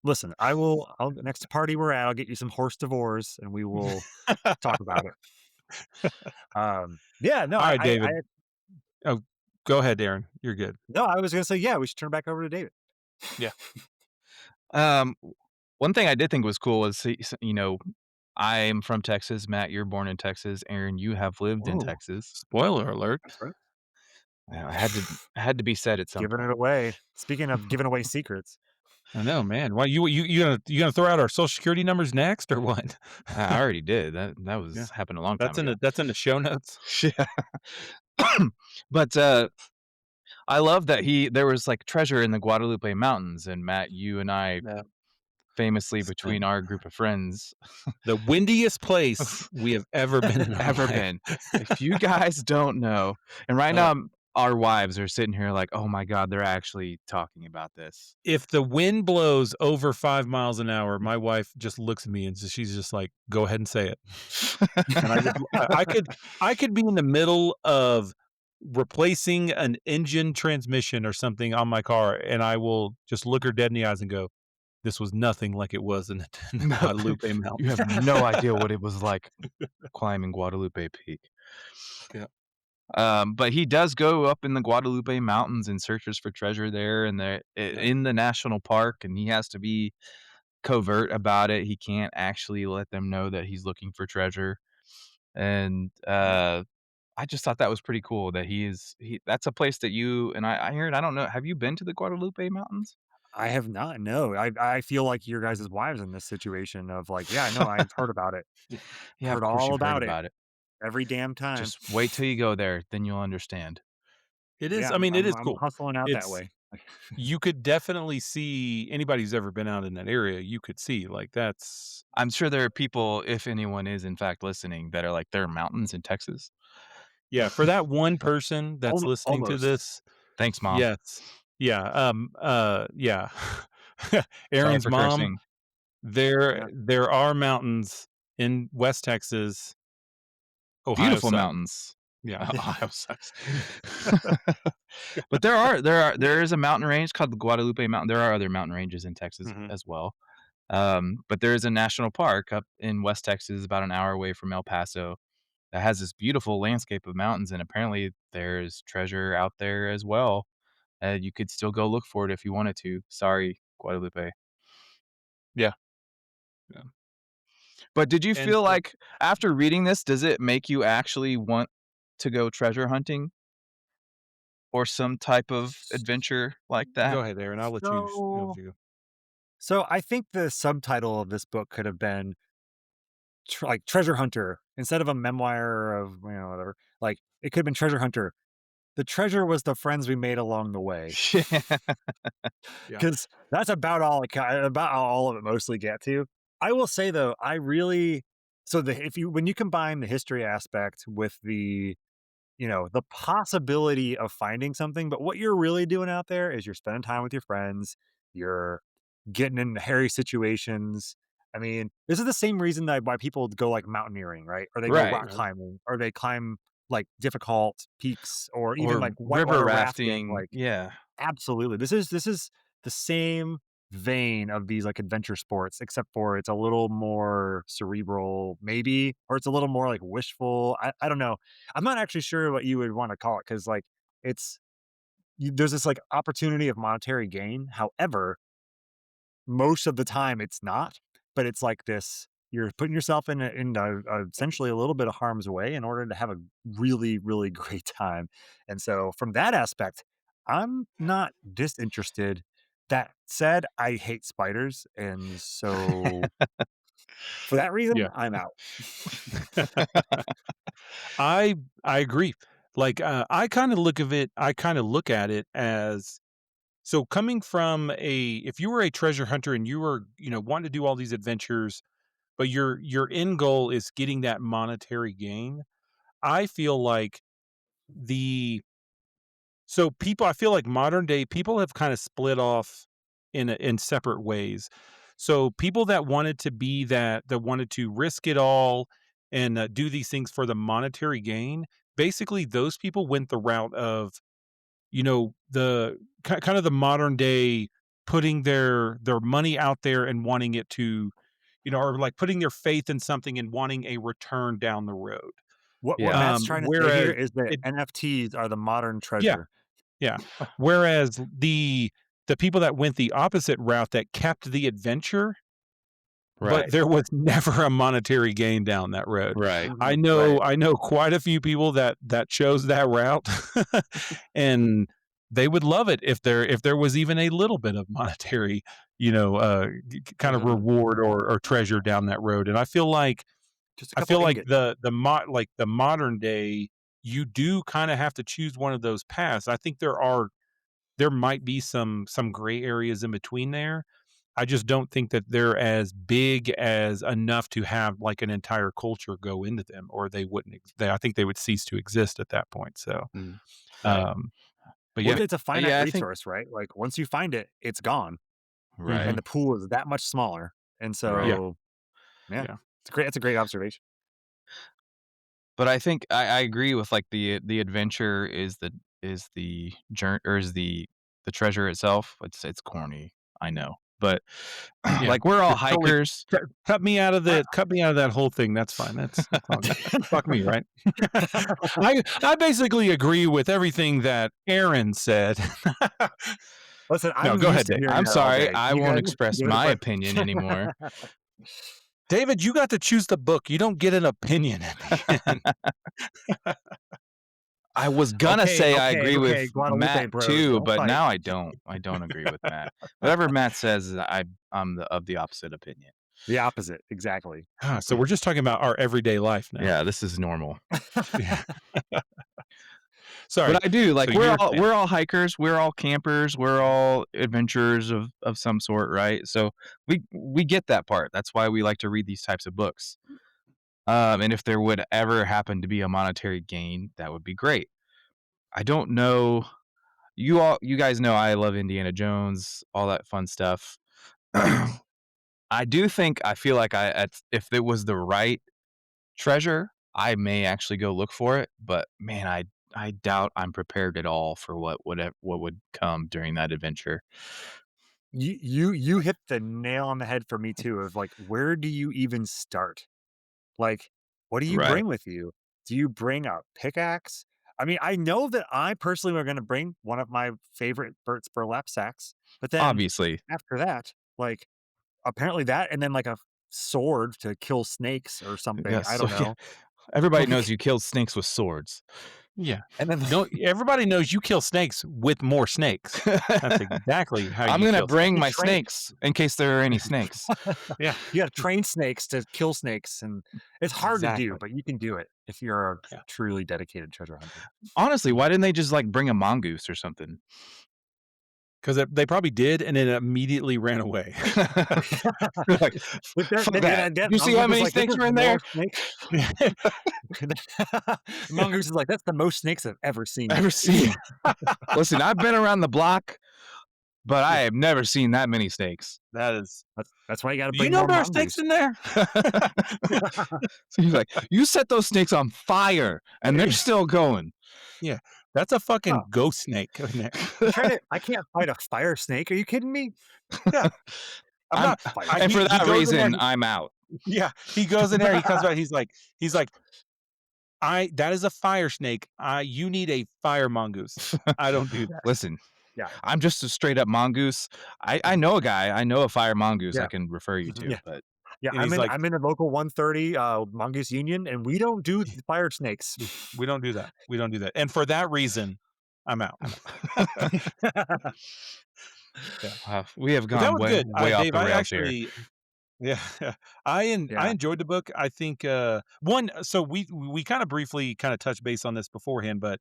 Listen, I will. I'll next party we're at. I'll get you some horse divorce and we will talk about it. Yeah, no, All right, I David. Oh, go ahead, Aaron. You're good. no, I was gonna say, yeah, we should turn back over to David. Yeah. Um, one thing I did think was cool was, I'm from Texas. Matt, you're born in Texas. Aaron, you have lived in Whoa, Texas. Spoiler alert. that's right. I had to be said at some Giving it point. away. Speaking of giving away secrets, I know, man. Why you gonna throw out our social security numbers next or what? I already did. That Yeah. was happened a long time That's in ago. the show notes. Yeah. But I love that there was like treasure in the Guadalupe Mountains, and Matt, you and I Yeah. famously Spent between our group of friends the windiest place we have ever been in our ever life. been. If you guys don't know, and right Uh, now our wives are sitting here like, oh my God, they're actually talking about this. if the wind blows over 5 miles an hour, my wife just looks at me and she's just like, "Go ahead and say it." And I could be in the middle of replacing an engine transmission or something on my car, and I will just look her dead in the eyes and go, "This was nothing like it was in the No, Guadalupe you Mountains." have no idea what it was like climbing Guadalupe Peak. Yeah. But he does go up in the Guadalupe Mountains and searches for treasure there, and Yeah. in the national park, and he has to be covert about it. He can't actually let them know that he's looking for treasure, and Yeah. I just thought that was pretty cool that that's a place that you and I heard. I don't know. Have you been to the Guadalupe Mountains? I have not. No, I feel like your guys' wives in this situation of like, yeah, no, I've heard about it, Yeah, of heard course all you've heard about it about it. every damn time. Just wait till you go there, then you'll understand. It is, Yeah, I mean, it is I'm cool. hustling out that It's way. You could definitely see anybody who's ever been out in that area, you could see, like, that's I'm sure there are people, if anyone is in fact listening, that are like, there are mountains in Texas. yeah, for that one person that's listening to Almost. this, Thanks, mom. yes. Yeah, yeah. Sorry Aaron's for mom, cursing. there Yeah. there are mountains in West Texas. Ohio Beautiful sucks. mountains. Yeah. Ohio sucks. But there is a mountain range called the Guadalupe Mountain. There are other mountain ranges in Texas Mhm. as well. But there is a national park up in West Texas, about an hour away from El Paso, that has this beautiful landscape of mountains, and apparently there's treasure out there as well. You could still go look for it if you wanted to. Sorry, Guadalupe. Yeah, yeah, But did you and feel so like after reading this, does it make you actually want to go treasure hunting or some type of adventure like that? go ahead, Aaron, I'll let So, you go. so I think the subtitle of this book could have been like Treasure Hunter instead of a memoir of whatever. Like it could have been Treasure Hunter. The treasure was the friends we made along the way, Yeah. because that's about all about all of it mostly get to. I will say though, I really so the if you when you combine the history aspect with the possibility of finding something, but what you're really doing out there is you're spending time with your friends, you're getting in hairy situations. I mean, this is the same reason that why people go like mountaineering, right? Or they go Right. rock climbing, or they climb like difficult peaks, or even Or like river whitewater rafting. rafting. Like, Yeah. absolutely, this is the same vein of these like adventure sports, except for it's a little more cerebral, maybe, or it's a little more like wishful. I don't know. I'm not actually sure what you would want to call it because like it's there's this like opportunity of monetary gain. However, most of the time it's not, but it's like this you're putting yourself essentially a little bit of harm's way in order to have a really, really great time. And so from that aspect, I'm not disinterested. That said, I hate spiders. And so For that reason, Yeah. I'm out. I agree. Like I kind of look at it as, so coming from if you were a treasure hunter and you were, wanting to do all these adventures, but your end goal is getting that monetary gain. I feel like the so people I feel like modern day people have kind of split off in separate ways. So people that wanted to be that wanted to risk it all and do these things for the monetary gain, basically those people went the route of, the kind of the modern day putting their money out there and wanting it to, or like putting their faith in something and wanting a return down the road. What Yeah. Matt's trying to say here Whereas is that it NFTs are the modern yeah, treasure. yeah. Whereas the people that went the opposite route that kept the adventure, but Right. there was never a monetary gain down that road. Right. I Mhm. know Right. I know quite a few people that chose that route, and they would love it if there was even a little bit of monetary, kind of Mhm. reward or treasure down that road. And Just a I couple feel like ingots. the modern day, you do kind of have to choose one of those paths. I think there might be some gray areas in between there. I just don't think that they're as big as enough to have like an entire culture go into them, or they wouldn't. I think they would cease to exist at that point. So, Mm. Right. um, but Well, yeah, it's a finite Yeah, I think resource, right? Like once you find it, it's gone, right. mhm, and the pool is that much smaller. And Right. yeah, so, yeah, yeah, it's great. That's a great observation. But I think I agree with like the adventure is the journey or is the treasure itself. It's corny, I know, but yeah. like we're all Just totally hikers. cut me out of I, that whole thing. That's fine. That's all good. Fuck me, right? I basically agree with everything that Aaron said. Listen, No, I'm go ahead, used to Dave. hearing I'm that all sorry, day. I You won't guys express give it a my break. opinion anymore. David, you got to choose the book. You don't get an opinion at the end. I was gonna Okay, say I okay, agree okay, with Guadalupe Matt Bros, too, don't but fight. now I don't. I don't agree with Matt. Whatever Matt says, I'm of the opposite opinion. The opposite, exactly. So we're just talking about our everyday life now. Yeah, this is normal. Yeah. Sorry. But I do So like you're saying, we're all hikers, we're all campers, we're all adventurers of some sort, right? So we get that part. That's why we like to read these types of books. And if there would ever happen to be a monetary gain, that would be great. I don't know. You guys know I love Indiana Jones, all that fun stuff. I do think I feel like if it was the right treasure, I may actually go look for it, but man, I doubt I'm prepared at all for what would come during that adventure. You hit the nail on the head for me too. Of like, where do you even start? Like, what do you Right. bring with you? Do you bring a pickaxe? I mean, I know that I personally are going to bring one of my favorite Burt's burlap sacks, but then Obviously. after that, like apparently that, and then like a sword to kill snakes or something. Yes. I So don't yeah, know. everybody knows Like, you killed snakes with swords. yeah. and then No, everybody knows you kill snakes with more snakes. That's exactly how I'm you gonna kill snakes. bring you my train. snakes in case there are any snakes. Yeah, You got to train snakes to kill snakes, and it's hard to do, exactly. but you can do it if you're a Yeah. truly dedicated treasure hunter. Honestly, why didn't they just like bring a mongoose or something? Because they probably did, and then immediately ran away. Like, But fuck that. that You see how mongoose is many like, this snakes is are in there? more snakes. The mongoose is like, that's the most snakes I've ever seen. Ever seen? Listen, I've been around the block, but I Yeah. have never seen that many snakes. That is. That's why you got to Do you bring know more there are snakes mongoose. in there? So he's like, you set those snakes on fire, and they're still going. Yeah, that's a fucking Oh, ghost snake in there. I can't fight a fire snake. Are you kidding me? Yeah, I'm I'm, not. and for He that goes in there. reason, I'm out. Yeah, he goes in there. He comes back. He's like, that is a fire snake. You need a fire mongoose. I don't do that. Listen, Yeah. I'm just a straight up mongoose. I know a guy. I know a fire mongoose I Yeah. can refer you to, Yeah. but Yeah. And he's like, I'm in a local 130 mongoose union, and we don't do the fire snakes. we don't do that. We don't do that. And for that reason, I'm out. Yeah. we have But that gone was good. way off Dave, the rails here. Yeah, I Yeah, enjoyed the book. I think one. So we kind of briefly kind of touched base on this beforehand, but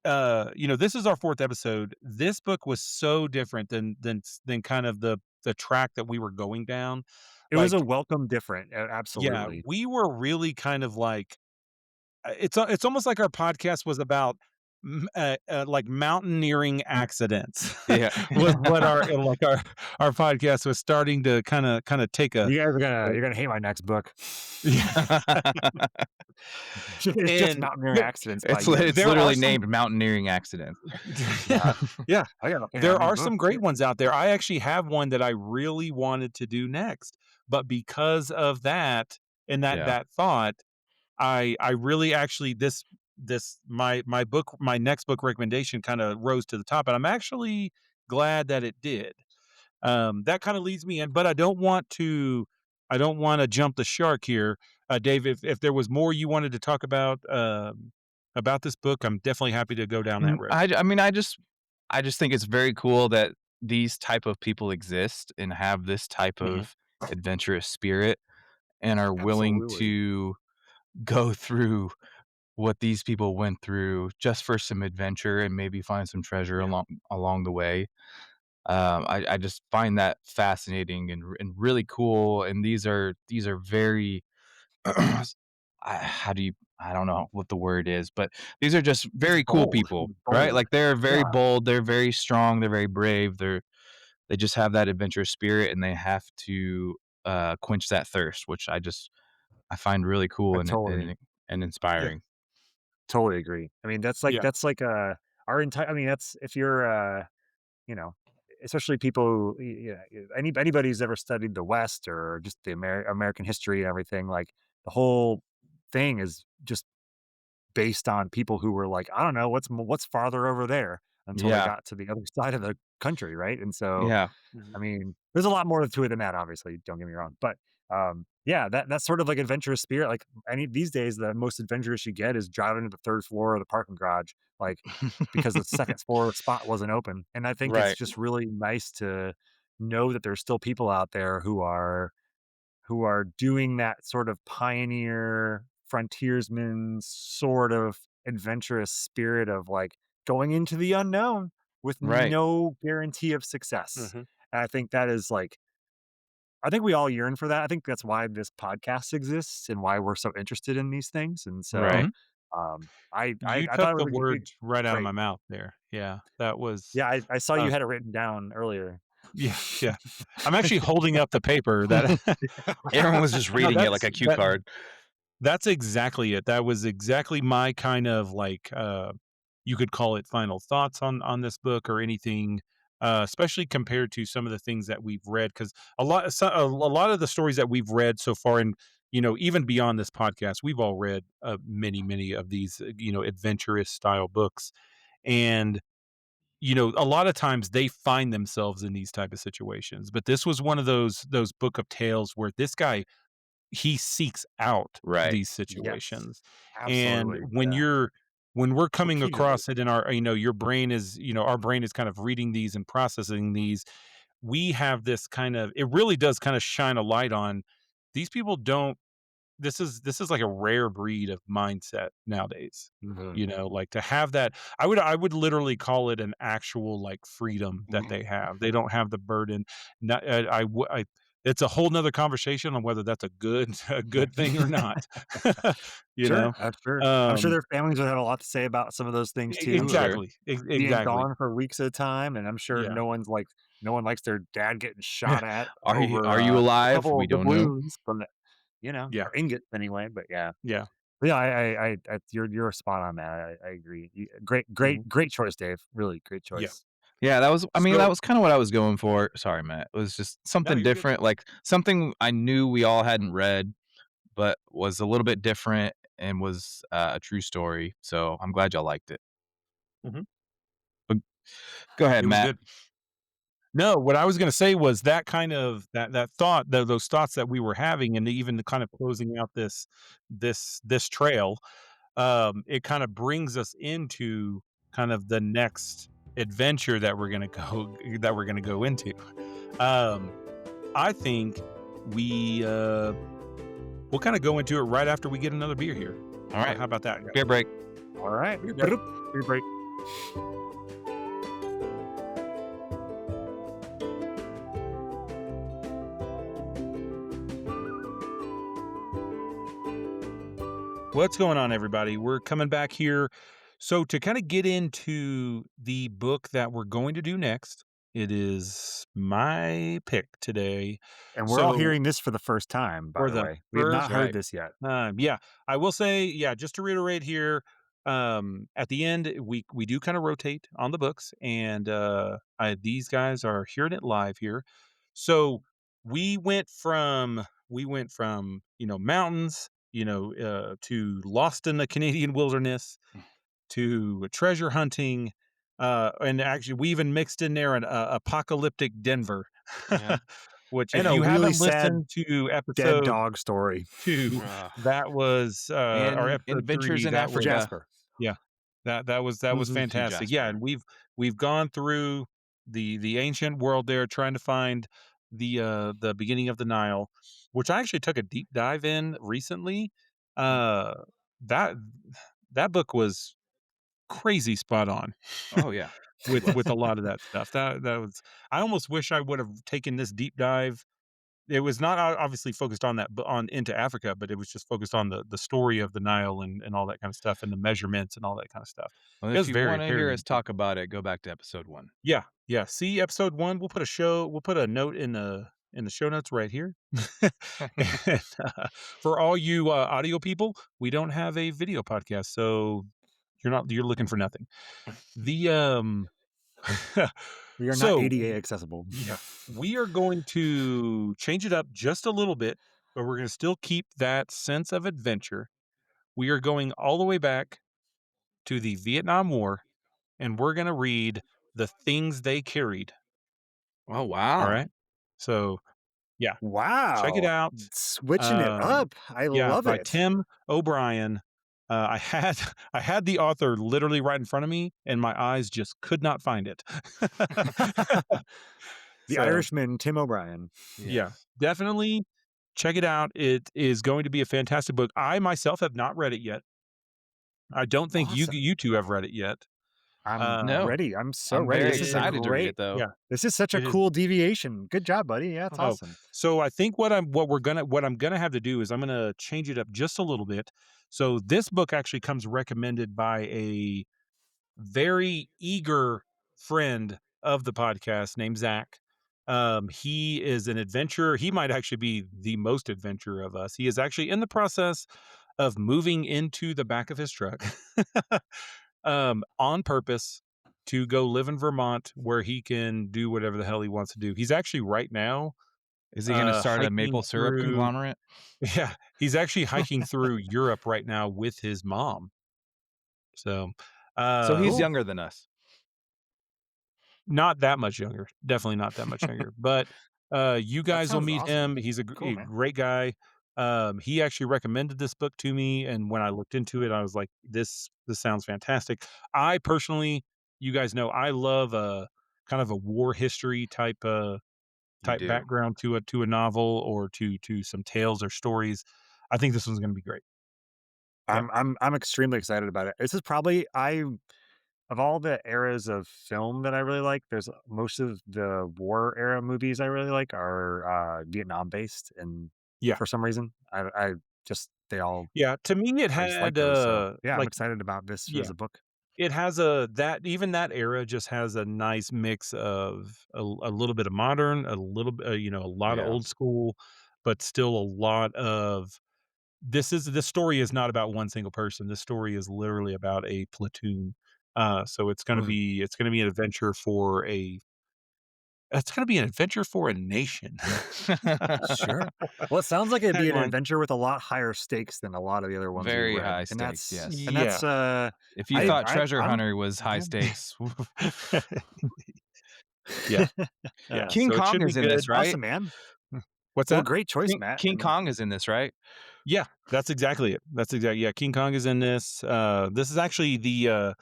this is our fourth episode. This book was so different than kind of the track that we were going down. it was a Like, welcome different. yeah, Absolutely. we were really kind of like it's almost like our podcast was about like mountaineering accidents Yeah. was what our podcast was starting to kind of take a You guys are uh, gonna you're gonna hate my next book. yeah. It's just And mountaineering accidents by It's there years. are literally some named mountaineering accident. Yeah, yeah, I gotta look at there new are book. some great ones out there. I actually have one that I really wanted to do next, but because of that and Yeah. that thought, I really actually this my book my next book recommendation kind of rose to the top, and I'm actually glad that it did. That kind of leads me in, but I don't want to jump the shark here. Dave, if there was more you wanted to talk about this book, I'm definitely happy to go down that road. I mean, I just think it's very cool that these type of people exist and have this type Mhm. of adventurous spirit and are willing Absolutely. to go through what these people went through just for some adventure and maybe find some treasure Yeah. along the way. I just find that fascinating and really cool. And these are very how do you I don't know what the word is, but these are just It's very cool bold. people, It's right? bold. Like they're very Yeah, bold, they're very strong, they're very brave, they just have that adventurous spirit and they have to quench that thirst, which I find really I cool totally and Yeah. inspiring. totally agree. I mean, Yeah. that's like, our entire I mean, that's if you're, you know, especially people who, yeah, anybody who's ever studied the West or just the American history and everything, like, the whole thing is just based on people who were like, I don't know, what's farther over there until they Yeah. got to the other side of the country, right? And so, Yeah. Mhm. I mean, there's a lot more to it than that, obviously. Don't get me wrong, but yeah, that's sort of like adventurous spirit. Like any these days, the most adventurous you get is driving to the third floor of the parking garage, like because the second floor spot wasn't open. And I think it's Right. just really nice to know that there's still people out there who are doing that sort of pioneer frontiersman sort of adventurous spirit of like going into the unknown with Right. no guarantee of success. Mhm. And I think that is like I think we all yearn for that. I think that's why this podcast exists and why we're so interested in these things. And so Right. Mhm. You I took thought it the was words right out of great. my mouth there. Yeah. That was Yeah, I saw you uh had it written down earlier. yeah, yeah. I'm actually holding up the paper that Everyone was just No, reading it like a cue card. that's exactly it. That was exactly my kind of like, you could call it final thoughts on this book or anything, especially compared to some of the things that we've read. Because a lot of the stories that we've read so far, and even beyond this podcast, we've all read many of these adventurous style books, and a lot of times they find themselves in these type of situations. But this was one of those book of tales where this guy he seeks out Right. these Yes. situations. And Absolutely. Yeah. when we're coming Repeatedly. across it in our your brain is, our brain is kind of reading these and processing these, we have this kind of it really does kind of shine a light on these people don't this is like a rare breed of mindset nowadays. Mhm. Like to have that, I would literally call it an actual like freedom that they have. They don't have the burden. Not, it's a whole nother conversation on whether that's a good a good thing or not. you Sure, know, I'm sure. I'm sure um, their families would have a lot to say about some of those things too, of Sure. exactly, being exactly. gone for weeks at a time, and I'm sure Yeah, no one likes their dad getting yeah, shot at Are over, you a alive? couple We of don't know. doubloons, but, yeah, or ingots anyway, but yeah. yeah. But yeah, you're spot on, man. I agree. Mhm. Great choice, Dave. Really great Yeah. choice. Yeah, I mean, that So was kinda what I was going for. Sorry, Matt. It was just no, something you're good. different, like, something I knew we all hadn't read, but was a little bit different and was, a true story, so I'm glad y'all liked it. Mhm. But go ahead, It was Matt. good. No, what I was gonna say was that kind of that thought, those thoughts that we were having, and even the kind of closing out this trail, it kind of brings us into kind of the next adventure that we're gonna go into. Um, I think we'll kind of go into it right after we get another beer here. All right. How about that, guys? Beer break. All right. Beer break. Beer break. What's going on, everybody? We're coming back here. So to kind of get into the book that we're going to do next, it is my pick today. And we're all So- hearing this for the first time, by For the the way. We have not first- heard right. this yet. Yeah, I will say, just to reiterate here, at the end we do kind of rotate on the books, and these guys are hearing it live here. So we went from mountains, to lost in the Canadian wilderness, to treasure hunting, and actually we even mixed in there an apocalyptic Denver. Yeah. Which, And if a you really haven't sad listened to Dead episode dog story 2, that was our episode Adventures 3, in that for was, Africa. Jasper. that was Mhm. fantastic. Jasper. Yeah, and we've gone through the ancient world there, trying to find the beginning of the Nile, which I actually took a deep dive in recently. That that book was crazy spot on Oh yeah. with a lot of that stuff. That was, I almost wish I would have taken this deep dive. It was not obviously focused on that, but on into Africa, but it was just focused on the story of the Nile and all that kind of stuff, and the measurements and all that kind of stuff. Well, It if was you very, want to very hear us interesting. talk about it, go back to episode 1. Yeah. See episode 1. We'll put a note in the show notes right here. And, for all you audio people, we don't have a video podcast, so you're looking for nothing. The We are So- not ADA accessible. Yeah. We are going to change it up just a little bit, but we're going to still keep that sense of adventure. We are going all the way back to the Vietnam War, and we're going to read The Things They Carried. Oh wow. All right. So, Wow. check it out. Switching it up. I love by it. Tim O'Brien. I had the author literally right in front of me, and my eyes just could not find it. The So- Irishman, Tim O'Brien. Yeah, definitely check it out. It is going to be a fantastic book. I myself have not read it yet. I don't think Awesome. you two have read it yet. I'm No. ready. I'm so I'm ready. very This is a excited to read great. it though. Yeah. This is such a It is- cool deviation. Good job, buddy. Yeah, it's Oh, awesome. So I think what I'm gonna have to do is I'm gonna change it up just a little bit. So this book actually comes recommended by a very eager friend of the podcast named Zach. He is an adventurer. He might actually be the most adventurer of us. He is actually in the process of moving into the back of his truck on purpose to go live in Vermont, where he can do whatever the hell he wants to do. He's actually right now, Is he going to start a hiking maple syrup through- conglomerate? he's actually hiking through Europe right now with his mom. So, So he's Cool. younger than us. not that much younger. Definitely not that much younger. But you guys will sounds meet awesome. him. He's a Cool, man. great guy. He actually recommended this book to me, and when I looked into it, I was like, "This sounds fantastic." I personally, you guys know, I love a kind of a war history type You do. background to a novel, or to some tales or stories. I think this one's going to be great. Yeah. I'm extremely excited about it. This is probably of all the eras of film that I really like, there's most of the war era movies I really like are Vietnam based, and Yeah. for some reason I just they all Yeah, to me, it I just like had those. So, yeah, I'm like excited about this yeah. as a book. it has that era just has a nice mix of a little bit of modern, a little bit, a lot of Yeah. old school, but still a lot of this story is not about one single person. This story is literally about a platoon. So it's gonna Mhm. be an adventure for a nation. Sure. Well, it sounds like it'd be an Tagline. adventure with a lot higher stakes than a lot of the other ones. we've Very read. high And stakes, that's, yes. And that's If you I- thought I- Treasure I'm- Hunter was high yeah. stakes, Yeah. King So it Kong should be is in this, good. right? awesome, man. What's Well, that? great choice, King, Matt. King I mean, Kong is in this, right? Yeah, that's exactly it. Yeah, King Kong is in this. This is actually the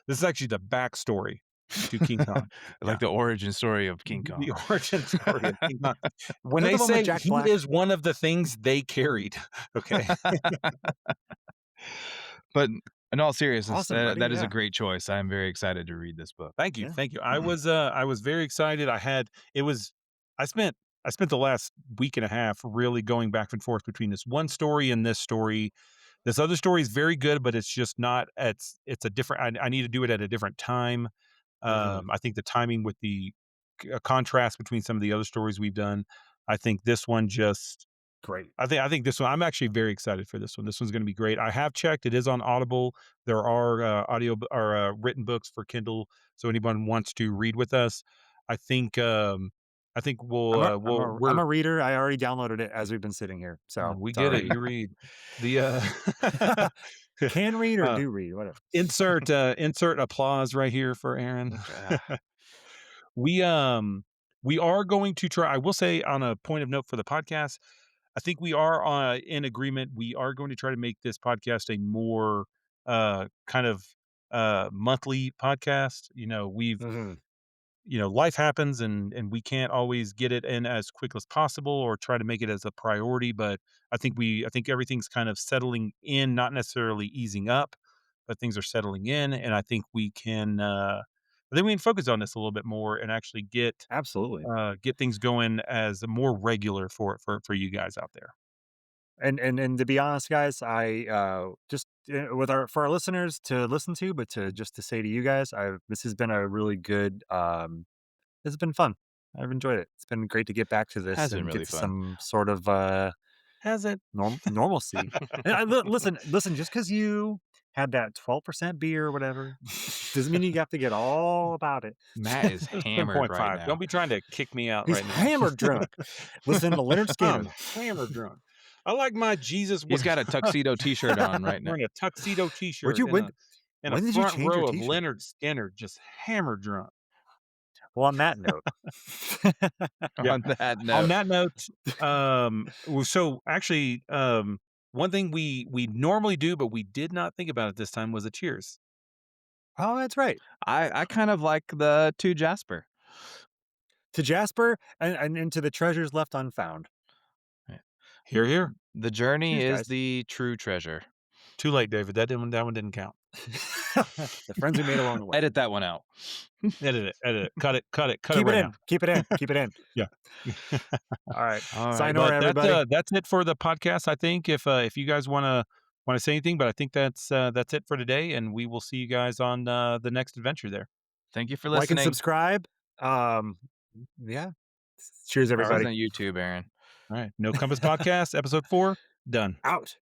backstory to King Kong. Like the origin story of King Kong. The origin story of King Kong. When Is that they the one with say Jack he Black? is one of the things they carried. Okay. But in all seriousness, Awesome, buddy, that is a yeah. great choice. I'm very excited to read this book. Thank you. Yeah. Thank you. I was very excited. I spent the last week and a half really going back and forth between this one story and this story. This other story is very good, but it's just not it's a different I need to do it at a different time. I think the timing with the contrast between some of the other stories we've done, I think this one just Great. I think this one, I'm actually very excited for this one. This one's going to be great. I have checked; it is on Audible. There are written books for Kindle, so anyone wants to read with us, I think we'll I'm we're a reader. I already downloaded it as we've been sitting here. So we it's get all it. right. You read the Can read or uh, do read, whatever. insert applause right here for Aaron. Ah, We we are going to try. I will say on a point of note for the podcast, I think we are in agreement. We are going to try to make this podcast a more kind of monthly podcast. Mhm. Life happens and we can't always get it in as quick as possible or try to make it as a priority. But I think everything's kind of settling in, not necessarily easing up, but things are settling in, and I think we can focus on this a little bit more and actually Absolutely. get things going as more regular for you guys out there. And to be honest, guys, I just with our for our listeners to listen to, but to just to say to you guys, this has been a really good. This has been fun. I've enjoyed it. It's been great to get back to this has been and get really to fun. some sort of Has it? normalcy. And listen. Just because you had that 12% beer or whatever, doesn't mean you have to get all about it. Matt is It's hammered right 10.5. now. Don't be trying to kick me out He's right now. hammered drunk. Listen to Leonard I'm Skinner. hammered drunk. I like my Jesus. He's got a tuxedo T-shirt on right now. Wearing a tuxedo Where'd T-shirt you in a when did you front change your row of t-shirt? Leonard Skinner, just hammered drunk. Well, on that note, Yeah. On that On note, that note, so actually, one thing we normally do, but we did not think about it this time was a cheers. oh, that's right. I kind of like the to Jasper. To Jasper and to the treasures left unfound. Here, here. The journey Cheers, is guys. the true treasure. Too late, David. That one didn't count. The friends we made along the way. Edit that one out. Edit it. Cut it Keep right it in. now. Keep it in. Keep it in. Yeah. All right. All right. Sayonara, But everybody. that's it for the podcast. I think if you guys want to say anything, but I think that's it for today, and we will see you guys on the next adventure there. Thank you for Like and listening. subscribe. Yeah. Cheers, This everybody. isn't YouTube, Aaron. All right. No Compass Podcast, episode 4, done. Out.